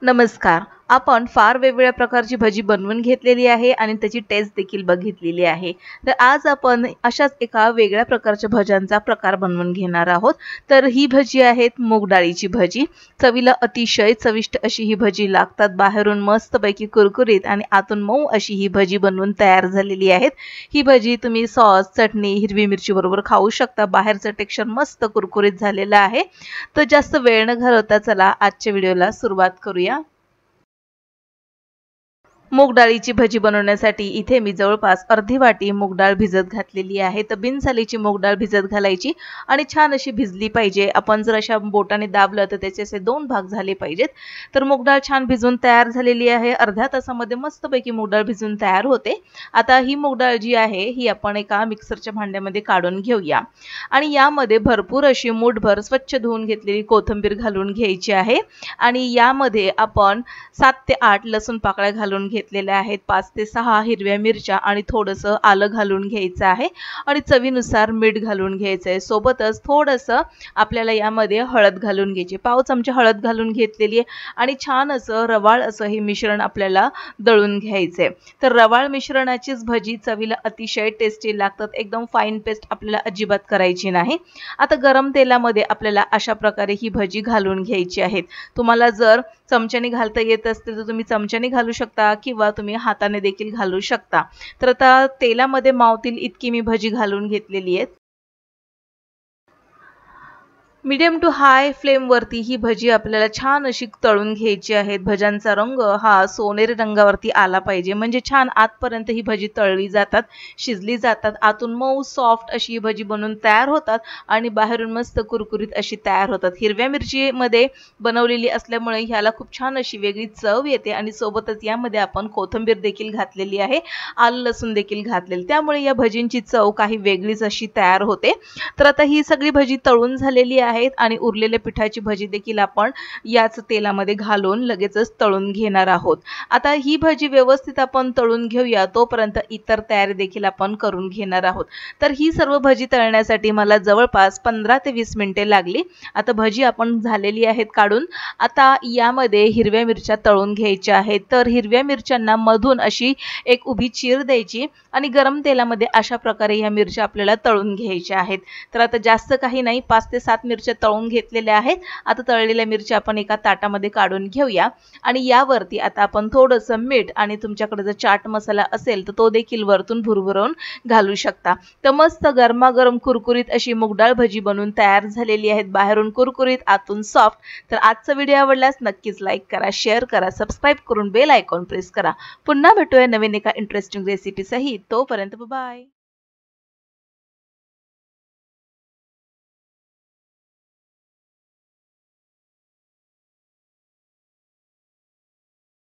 नमस्कार. आपण फार वेगवेगळ्या प्रकारची भजी बनवून घेतलेली आहे आणि त्याची टेस्ट देखील बघितलेली आहे. तर आज आपण अशाच एका वेगळ्या प्रकारच्या भज्यांचा प्रकार बनवून घेणार आहोत. तर ही भजी आहेत मूग डाळीची भजी. चवीला अतिशय चविष्ट अशी ही भजी लागतात. बाहेरून मस्तपैकी कुरकुरीत आणि आतून मऊ अशी ही भजी बनवून तयार झालेली आहेत. ही भजी तुम्ही सॉस, चटणी, हिरवी मिरची बरोबर खाऊ शकता. बाहेरचं टेक्स्चर मस्त कुरकुरीत झालेलं आहे. तर जास्त वेळ न घालवता चला आजच्या व्हिडिओला सुरुवात करूया. मूग डाळीची भजी बनवण्यासाठी इथे मी जवळपास अर्धी वाटी मूग डाळ भिजत घातलेली आहे. तर बिनसालीची मूग डाळ भिजत घालायची आणि छान अशी भिजली पाहिजे. आपण जर अशा बोटाने दाबलं तर त्याचे असे 2 भाग झाले पाहिजेत. तर मूग डाळ छान भिजून तयार झालेली आहे. अर्ध्या तासामध्ये मस्तपैकी मूग डाळ भिजून तयार होते. आता ही मूग डाळ जी आहे ही आपण एका मिक्सरच्या भांड्यामध्ये काढून घेऊया आणि यामध्ये भरपूर अशी मूठभर स्वच्छ धुवून घेतलेली कोथिंबीर घालून घ्यायची आहे आणि यामध्ये आपण 7 ते 8 लसूण पाकळ्या घालून घेतलेल्या आहेत. 5 ते 6 हिरव्या मिरच्या आणि थोडंसं आलं घालून घ्यायचं आहे आणि चवीनुसार मीठ घालून घ्यायचं आहे. सोबतच थोडंसं आपल्याला यामध्ये हळद घालून घ्यायची. पाव चमचा हळद घालून घेतलेली आहे आणि छान असं रवाळ असं हे मिश्रण आपल्याला दळून घ्यायचंय. तर रवाळ मिश्रणाचीच भजी चवीला अतिशय टेस्टी लागतात. एकदम फाईन पेस्ट आपल्याला अजिबात करायची नाही. आता गरम तेलामध्ये आपल्याला अशा प्रकारे ही भजी घालून घ्यायची आहेत. तुम्हाला जर चमच्याने घालता येत असतील तर तुम्ही चमच्याने घालू शकता किंवा तुम्ही हाताने देखील घालू शकता. तर आता तेलामध्ये मावतील इतकी मी भजी घालून घेतलेली आहे. मीडियम टू हाय फ्लेमवरती ही भजी आपल्याला छान अशी तळून घ्यायची आहेत. भज्यांचा रंग हा सोनेरी रंगावरती आला पाहिजे म्हणजे छान आतपर्यंत ही भजी तळली जातात, शिजली जातात. आतून मऊ सॉफ्ट अशी ही भजी बनवून तयार होतात आणि बाहेरून मस्त कुरकुरीत अशी तयार होतात. हिरव्या मिरचीमध्ये बनवलेली असल्यामुळे ह्याला खूप छान अशी वेगळी चव येते आणि सोबतच यामध्ये आपण कोथिंबीर देखील घातलेली आहे, आलं लसूण देखील घातलेले, त्यामुळे या भजींची चव काही वेगळीच अशी तयार होते. तर आता ही सगळी भजी तळून झालेली आहे आणि उरलेल्या पिठाची भजी देखील आपण याच तेलामध्ये घालून लगेचच तळून घेणार आहोत. आता ही भजी व्यवस्थित आपण तळून घेऊया, तोपर्यंत इतर तयारी देखील आपण करून घेणार आहोत. तर ही सर्व भजी तळण्यासाठी मला जवळपास 15 ते 20 मिनिटे लागली. आता भजी आपण झालेली आहेत काढून. आता यामध्ये हिरव्या मिरच्या तळून घ्यायच्या आहेत. तर हिरव्या मिरच्यांना मधून अशी एक उभी चीर द्यायची आणि गरम तेलामध्ये अशा प्रकारे ह्या मिरच्या आपल्याला तळून घ्यायच्या आहेत. तर आता जास्त काही नाही, 5 ते 7 मिरच्या तळून घेतलेल्या आहेत. आता तळलेल्या मिरच्या आपण एका ताटामध्ये काढून घेऊया आणि यावरती आता आपण थोडंसं मीठ आणि तुमच्याकडे जर चाट मसाला असेल तर तो देखील वरतून भुरभुरून घालू शकता. तर मस्त गरमागरम कुरकुरीत अशी मूगडाळ भजी बनवून तयार झालेली आहेत. बाहेरून कुरकुरीत आतून सॉफ्ट. तर आजचा व्हिडिओ आवडल्यास नक्कीच लाईक करा, शेअर करा, सबस्क्राईब करून बेल आयकॉन प्रेस करा. पुन्हा भेटूया नवीन एका इंटरेस्टिंग रेसिपी सहित. तोपर्यंत बाय.